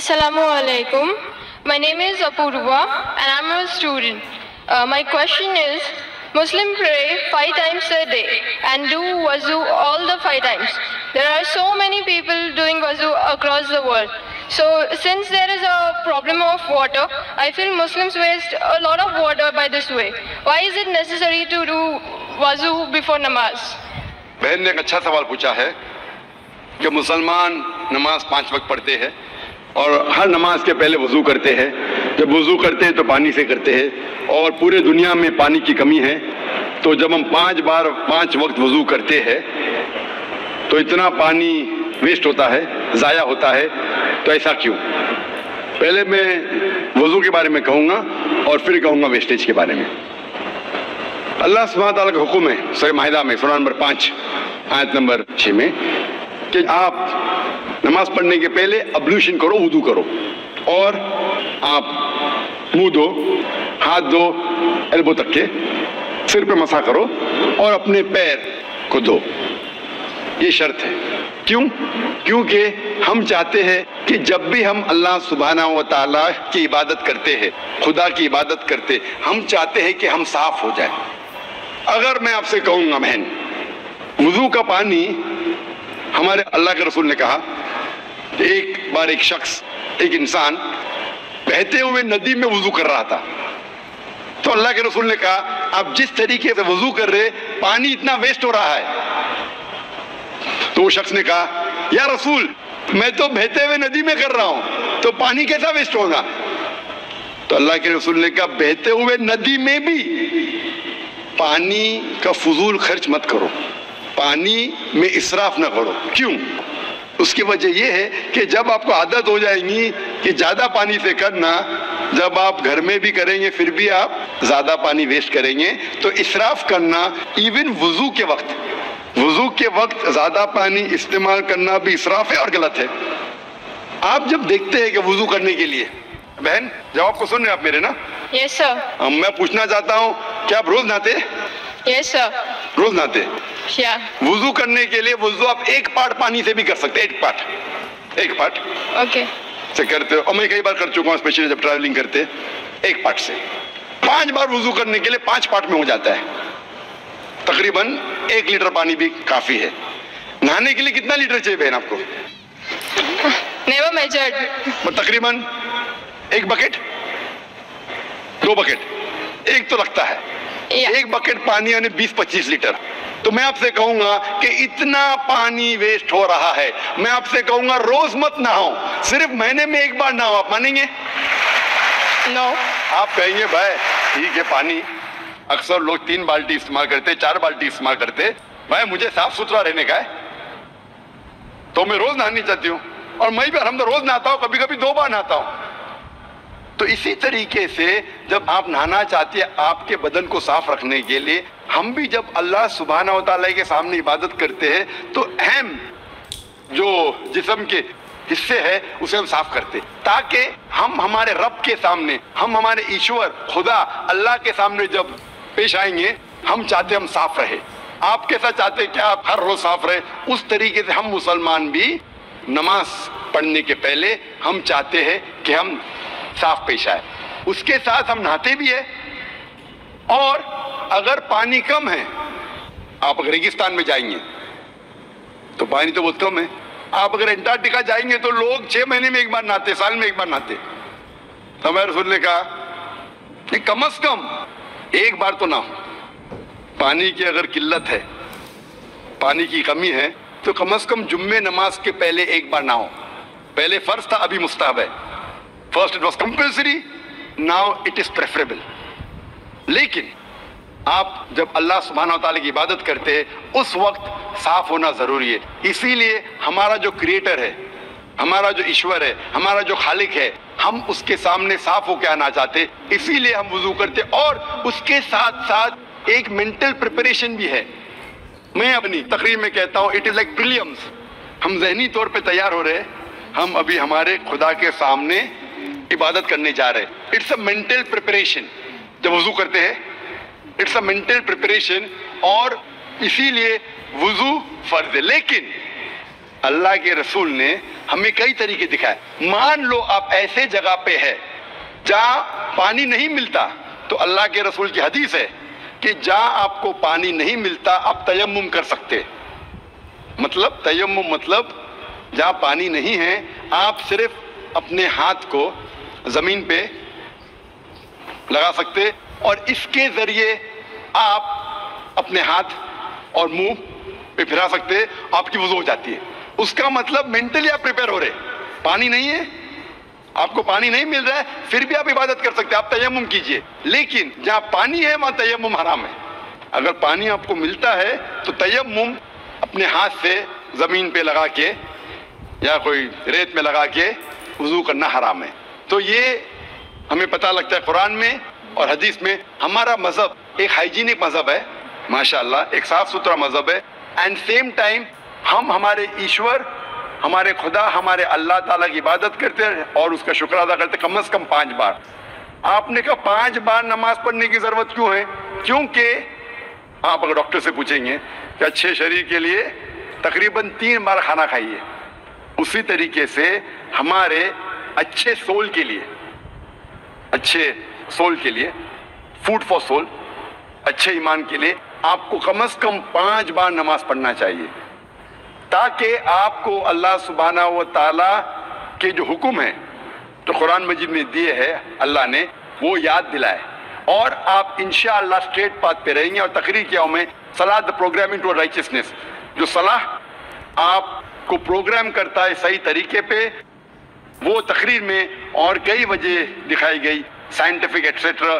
Assalamu alaikum. My name is Apurva and I'm a student. My question is, Muslims pray 5 times a day and do wuzu all the 5 times. There are so many people doing wuzu across the world. So since there is a problem of water, I feel Muslims waste a lot of water by this way. Why is it necessary to do wuzu before namaz? बहन ने एक अच्छा सवाल पूछा है कि मुसलमान नमाज 5 वक्त पढ़ते हैं और हर नमाज के पहले वज़ू करते हैं। जब वज़ू करते हैं तो पानी से करते हैं और पूरे दुनिया में पानी की कमी है, तो जब हम 5 बार 5 वक्त वज़ू करते हैं तो इतना पानी वेस्ट होता है, ज़ाया होता है। तो ऐसा क्यों? पहले मैं वज़ू के बारे में कहूँगा और फिर कहूँगा वेस्टेज के बारे में। अल्लाह सुब्हानहू तआला का हुक्म है सूरह माइदा में सूरह नंबर 5 आयत नंबर 6 में कि आप नमाज पढ़ने के पहले अब्लूशन करो, वुदू करो और आप मुंह दो, हाथ दो एल्बो तक के, सिर पे मसा करो और अपने पैर को धो। ये शर्त है। क्यों? क्योंकि हम चाहते हैं कि जब भी हम अल्लाह सुब्हानहू व तआला की इबादत करते हैं, खुदा की इबादत करते, हम चाहते हैं कि हम साफ हो जाए। अगर मैं आपसे कहूँगा बहन, वुजू का पानी, हमारे अल्लाह के रसूल ने कहा कि एक बार एक शख्स, एक इंसान बहते हुए नदी में वुजू कर रहा था। तो अल्लाह के रसूल ने कहा, आप जिस तरीके से वुजू कर रहे, पानी इतना वेस्ट हो रहा है। तो वो शख्स ने कहा, या रसूल, मैं तो बहते हुए नदी में कर रहा हूं, तो पानी कैसा वेस्ट होगा? तो अल्लाह के रसूल ने कहा, बहते हुए नदी में भी पानी का फजूल खर्च मत करो, पानी में इसराफ ना करो। क्यों? उसकी वजह यह है कि जब आपको आदत हो जाएगी कि ज्यादा पानी से करना, जब आप घर में भी करेंगे फिर भी आप ज्यादा पानी वेस्ट करेंगे। तो इसराफ करना, इवन वुजू के वक्त ज्यादा पानी इस्तेमाल करना भी इसराफ है और गलत है। आप जब देखते हैं कि वुजू करने के लिए, बहन जवाब को सुन रहे आप मेरे ना? Yes sir. मैं पूछना चाहता हूँ, क्या आप रोज नहाते? Yes sir. रोज नहाते? Yeah. वुजू करने के लिए वुजू आप 1 पार्ट पानी से भी कर सकते हैं। 1 पार्ट Okay. से करते हो, और मैं कई बार कर चुका हूँ, स्पेशली जब ट्रैवलिंग करते, 1 पार्ट से 5 बार वुजू करने के लिए 5 पार्ट में हो जाता है। तकरीबन 1 लीटर पानी भी काफी है। नहाने के लिए कितना लीटर चाहिए बहन आपको? Never measured. तकरीबन 1 बकेट, 2 बकेट, 1 तो लगता है। Yeah. 1 बकेट पानी यानी 20-25 लीटर। तो मैं आपसे कहूंगा कि इतना पानी वेस्ट हो रहा है, मैं आपसे कहूंगा रोज मत नहाओ, सिर्फ महीने में 1 बार नहाओ। आप मानेंगे? No. आप कहेंगे भाई ठीक है, पानी अक्सर लोग 3 बाल्टी इस्तेमाल करते, 4 बाल्टी इस्तेमाल करते, भाई मुझे साफ सुथरा रहने का है तो मैं रोज नहानी चाहती हूँ, और मैं भी अलहम्दुलिल्लाह रोज नहाता हूँ, कभी कभी 2 बार नहाता हूँ। तो इसी तरीके से जब आप नहाना चाहते हैं आपके बदन को साफ रखने के लिए, हम भी जब अल्लाह सुब्हानहू व तआला के सामने इबादत करते हैं तो अहम जो जिस्म के हिस्से है उसे हम साफ करते, ताकि हम हमारे रब के सामने, हम हमारे ईश्वर खुदा अल्लाह के सामने जब पेश आएंगे, हम चाहते हम साफ रहे। आप कैसा चाहते हैं कि आप हर रोज साफ रहे? उस तरीके से हम मुसलमान भी नमाज पढ़ने के पहले हम चाहते हैं कि हम साफ पेश आए। उसके साथ हम नहाते भी है, और अगर पानी कम है, आप अगर रेगिस्तान में जाएंगे तो पानी तो बहुत कम है। आप अगर अंटार्कटिका जाएंगे तो लोग 6 महीने में 1 बार नहाते, साल में 1 बार नहाते। तो हमारे रसूल ने कहा कि कम से कम 1 बार तो नहाओ। पानी की अगर किल्लत है, पानी की कमी है, तो कम से कम जुम्मे नमाज के पहले 1 बार नहाओ। पहले फर्ज था, अभी मुस्तहब है। First it was compulsory, now it is preferable. लेकिन आप जब अल्लाह सुब्हानहू व तआला की इबादत करते हैं उस वक्त साफ होना जरूरी है। इसीलिए हमारा जो क्रिएटर है, हमारा जो ईश्वर है, हमारा जो खालिक है, हम उसके सामने साफ होकर आना चाहते, इसीलिए हम वुजू करते। और उसके साथ साथ एक मेंटल प्रिपरेशन भी है। मैं अपनी तकरीर में कहता हूँ, इट इज लाइक प्रीलिम्स। हम जहनी तौर पे तैयार हो रहे हैं, हम अभी हमारे खुदा के सामने इबादत करने जा रहे हैं। It's a mental preparation. जब वुजू करते हैं इट्स अ मेंटल प्रिपरेशन, और इसीलिए वुजू फर्ज है। लेकिन اللہ کے رسول نے ہمیں کئی طریقے دکھائے. مان لو آپ ایسے جگہ پہ ہے جہاں پانی نہیں ملتا, تو اللہ کے رسول کی حدیث ہے کہ جہاں آپ کو پانی نہیں ملتا آپ تیمم کر سکتے. مطلب تیمم مطلب جہاں پانی نہیں ہے آپ صرف اپنے ہاتھ کو زمین پہ لگا سکتے اور اس کے ذریعے آپ اپنے ہاتھ اور منہ پہ پھرا سکتے, آپ کی وضو ہو جاتی ہے. اس کا مطلب مینٹلی آپ پریپیئر ہو رہے, پانی نہیں ہے, آپ کو پانی نہیں مل رہا ہے, پھر بھی آپ عبادت کر سکتے, آپ تیمم کیجئے. لیکن جہاں پانی ہے وہاں تیمم حرام ہے. اگر پانی آپ کو ملتا ہے تو تیمم اپنے ہاتھ سے زمین پہ لگا کے یا کوئی ریت میں لگا کے وضو کرنا حرام ہے. تو یہ ہمیں پتہ لگتا ہے قرآن میں اور حدیث میں. ہمارا مذہب ایک ہائیجینک مذہب ہے ماشاءاللہ, ایک صاف ستھرا مذہب ہے. اینڈ سیم ٹائم ہم ہمارے ایشور, ہمارے خدا, ہمارے اللہ تعالیٰ کی عبادت کرتے ہیں اور اس کا شکر ادا کرتے کم از کم 5 بار. آپ نے کہا 5 بار نماز پڑھنے کی ضرورت کیوں ہے؟ کیونکہ آپ اگر ڈاکٹر سے پوچھیں گے کہ اچھے شریر کے لیے تقریباً 3 بار کھانا کھائیے, اسی طریقے سے ہمارے اچھے سول کے لیے, اچھے سول کے لیے, فوڈ فار سول, اچھے ایمان کے لیے آپ کو کم از کم 5 بار نماز پڑھنا چاہیے, تاکہ آپ کو اللہ سبحانہ و تعالیٰ کے جو حکم ہیں تو قرآن مجید میں دیے ہے اللہ نے, وہ یاد دلائے اور آپ انشاءاللہ اسٹریٹ پاتھ پہ رہیں گے. اور تقریر کیا ہوں میں, صلاح دا پروگرامنگ ٹو رائچسنس, جو صلاح آپ کو پروگرام کرتا ہے صحیح طریقے پہ, وہ تقریر میں اور کئی وجہ دکھائی گئی, سائنٹیفک ایٹسیٹرا,